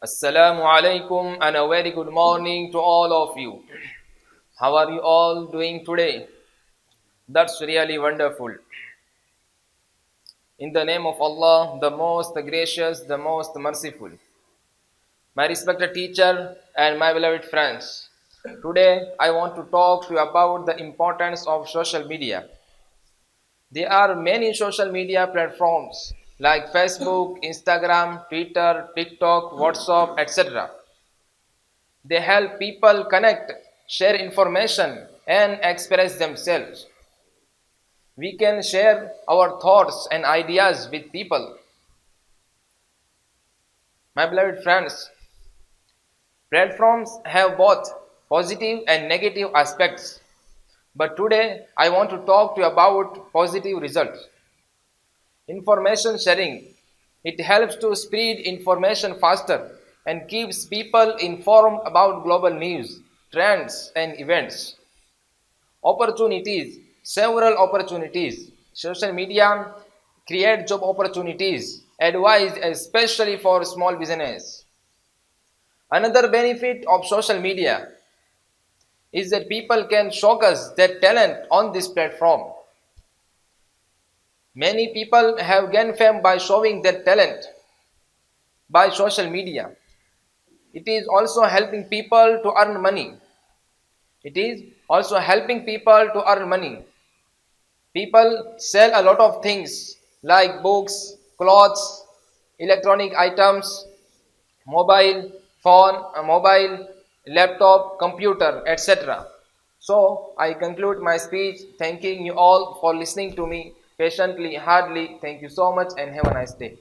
Assalamu alaikum and a very good morning to all of you. How are you all doing today? That's really wonderful. In the name of Allah, the most gracious, the most merciful. My respected teacher and my beloved friends, today I want to talk to you about the importance of social media. There are many social media platforms like Facebook, Instagram, Twitter, TikTok, WhatsApp, etc. They help people connect, share information, and express themselves. We can share our thoughts and ideas with people. My beloved friends, platforms have both positive and negative aspects. But today I want to talk to you about positive results. Information sharing. It helps to spread information faster and keeps people informed about global news, trends, and events. Opportunities, several opportunities. Social media create job opportunities, advice especially for small business. Another benefit of social media is that people can showcase their talent on this platform. Many people have gained fame by showing their talent by social media. It is also helping people to earn money. It is also helping people to earn money. People sell a lot of things like books, clothes, electronic items, mobile phone, mobile laptop, computer, etc. So I conclude my speech thanking you all for listening to me patiently, hardly. Thank you so much and have a nice day.